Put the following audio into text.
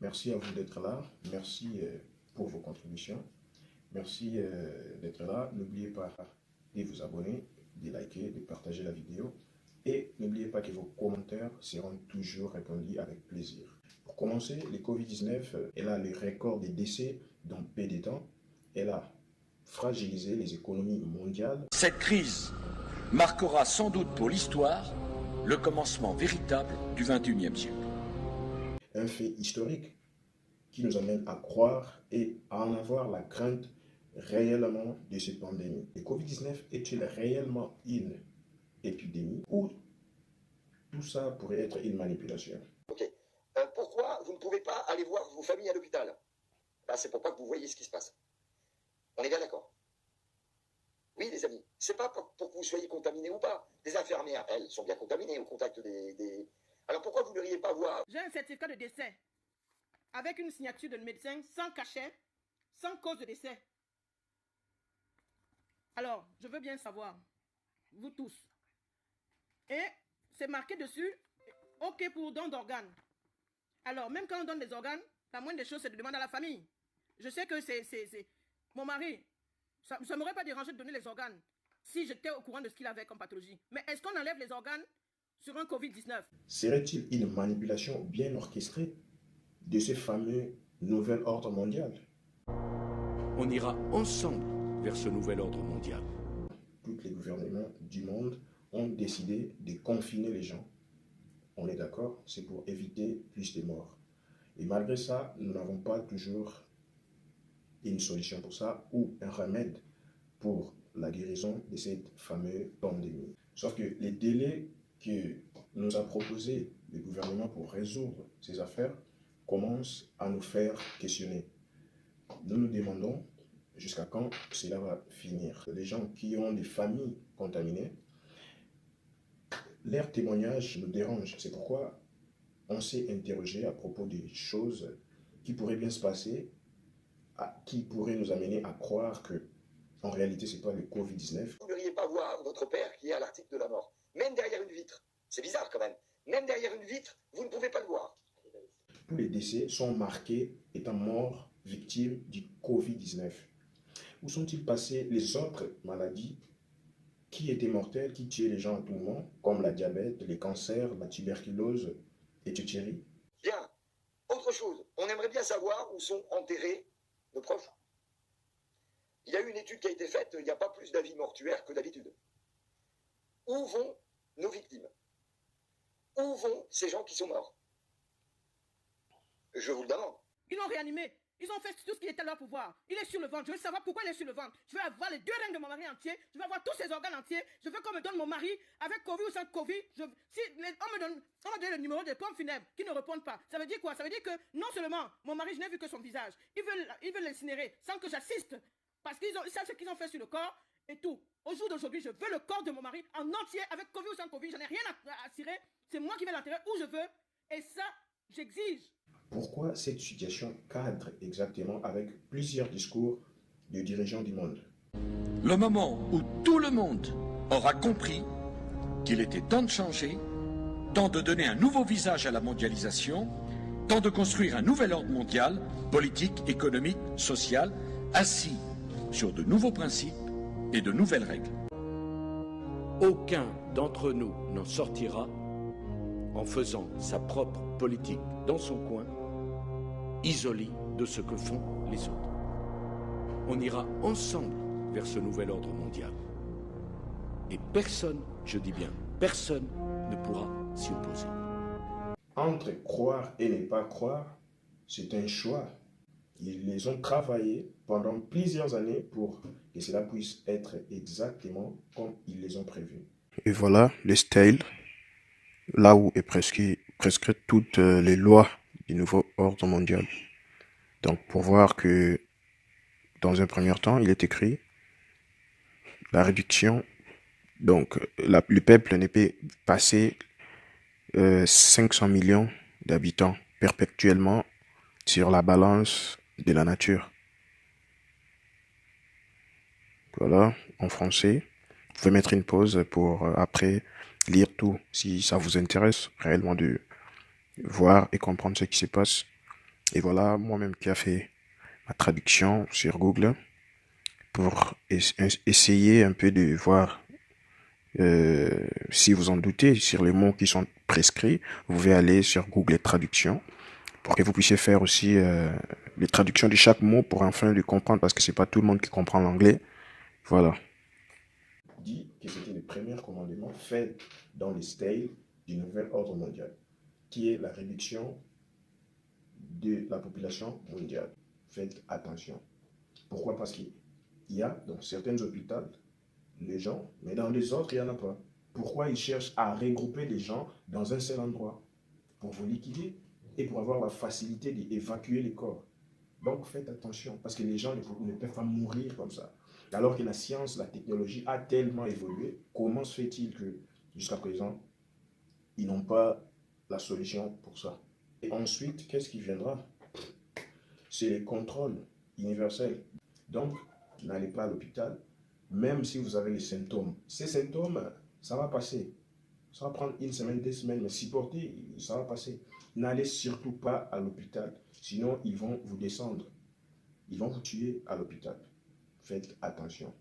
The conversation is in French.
Merci à vous d'être là. Merci pour vos contributions. Merci d'être là. N'oubliez pas de vous abonner, de liker, de partager la vidéo. Et n'oubliez pas que vos commentaires seront toujours répondus avec plaisir. Pour commencer, le Covid-19, elle a le record des décès dans peu de temps. Elle a fragilisé les économies mondiales. Cette crise marquera sans doute pour l'histoire le commencement véritable du XXIe siècle. Un fait historique qui nous amène à croire et à en avoir la crainte réellement de cette pandémie. Le Covid-19 est-il réellement une épidémie ou tout ça pourrait être une manipulation? Ok. Pourquoi vous ne pouvez pas aller voir vos familles à l'hôpital? C'est pour pas que vous voyez ce qui se passe. On est bien d'accord? Oui, les amis. C'est pas pour que vous soyez contaminés ou pas. Les infirmières, elles, sont bien contaminées au contact des... Alors pourquoi vous n'iriez pas voir? J'ai un certificat de décès avec une signature de médecin sans cachet, sans cause de décès. Alors, je veux bien savoir, vous tous. Et c'est marqué dessus, OK pour don d'organes. Alors, même quand on donne des organes, la moindre des choses, c'est de demander à la famille. Je sais que c'est mon mari. Ça ne m'aurait pas dérangé de donner les organes si j'étais au courant de ce qu'il avait comme pathologie. Mais est-ce qu'on enlève les organes sur un Covid-19? Serait-il une manipulation bien orchestrée de ce fameux nouvel ordre mondial? On ira ensemble vers ce nouvel ordre mondial. Tous les gouvernements du monde ont décidé de confiner les gens. On est d'accord, c'est pour éviter plus de morts. Et malgré ça, nous n'avons pas toujours une solution pour ça ou un remède pour la guérison de cette fameuse pandémie. Sauf que les délais que nous a proposé le gouvernement pour résoudre ces affaires commencent à nous faire questionner. Nous nous demandons jusqu'à quand cela va finir. Les gens qui ont des familles contaminées, leurs témoignages nous dérangent. C'est pourquoi on s'est interrogé à propos des choses qui pourraient bien se passer, qui pourraient nous amener à croire que en réalité, ce n'est pas le Covid-19. Vous n'iriez pas voir votre père qui est à l'article de la mort, même derrière une vitre. C'est bizarre quand même. Même derrière une vitre, vous ne pouvez pas le voir. Tous les décès sont marqués étant morts victimes du Covid-19. Où sont-ils passés les autres maladies qui étaient mortelles, qui tuaient les gens à tout moment, comme la diabète, les cancers, la tuberculose, etc. Bien. Autre chose, on aimerait bien savoir où sont enterrés nos proches. Il y a eu une étude qui a été faite, il n'y a pas plus d'avis mortuaires que d'habitude. Où vont nos victimes? Où vont ces gens qui sont morts? Je vous le demande. Ils l'ont réanimé. Ils ont fait tout ce qui était à leur pouvoir. Il est sur le ventre. Je veux savoir pourquoi il est sur le ventre. Je veux avoir les 2 reins de mon mari entier. Je veux avoir tous ses organes entiers. Je veux qu'on me donne mon mari avec Covid ou sans Covid. On me donne le numéro de pompe funèbre qui ne répondent pas. Ça veut dire quoi? Ça veut dire que non seulement mon mari, je n'ai vu que son visage. Ils veulent l'incinérer sans que j'assiste. Parce qu'ils savent ce qu'ils ont fait sur le corps et tout. Au jour d'aujourd'hui, je veux le corps de mon mari en entier avec Covid ou sans Covid. J'en ai rien à cirer. C'est moi qui vais l'enterrer où je veux. Et ça, j'exige. Pourquoi cette situation cadre exactement avec plusieurs discours de dirigeants du monde? Le moment où tout le monde aura compris qu'il était temps de changer, temps de donner un nouveau visage à la mondialisation, temps de construire un nouvel ordre mondial, politique, économique, social, assis sur de nouveaux principes et de nouvelles règles. Aucun d'entre nous n'en sortira en faisant sa propre politique dans son coin, isolé de ce que font les autres. On ira ensemble vers ce nouvel ordre mondial. Et personne, je dis bien, personne ne pourra s'y opposer. Entre croire et ne pas croire, c'est un choix. Ils les ont travaillé pendant plusieurs années pour que cela puisse être exactement comme ils les ont prévus. Et voilà le style, là où est presque toutes les lois du nouveau ordre mondial. Donc pour voir que dans un premier temps, il est écrit la réduction, donc le peuple ne peut passer 500 millions d'habitants perpétuellement sur la balance de la nature. Voilà, en français. Vous pouvez mettre une pause pour après lire tout, si ça vous intéresse réellement de voir et comprendre ce qui se passe Et voilà, moi-même qui a fait ma traduction sur Google pour essayer un peu de voir si vous en doutez sur les mots qui sont prescrits. Vous pouvez aller sur Google Traduction pour que vous puissiez faire aussi les traductions de chaque mot pour enfin le comprendre parce que c'est pas tout le monde qui comprend l'anglais. Voilà. Dit que c'était le premier commandement fait dans les styles du nouvel ordre mondial, qui est la réduction de la population mondiale. Faites attention. Pourquoi? Parce qu'il y a dans certains hôpitaux les gens, mais dans les autres, il n'y en a pas. Pourquoi ils cherchent à regrouper les gens dans un seul endroit? Pour vous liquider et pour avoir la facilité d'évacuer les corps. Donc faites attention, parce que les gens ne peuvent pas mourir comme ça. Alors que la science, la technologie a tellement évolué, comment se fait-il que jusqu'à présent, ils n'ont pas la solution pour ça? Et ensuite, qu'est-ce qui viendra? C'est les contrôles universels. Donc, n'allez pas à l'hôpital, même si vous avez les symptômes. Ces symptômes, ça va passer. Ça va prendre une semaine, 2 semaines, mais supporter, ça va passer. N'allez surtout pas à l'hôpital, sinon ils vont vous descendre. Ils vont vous tuer à l'hôpital. Faites attention.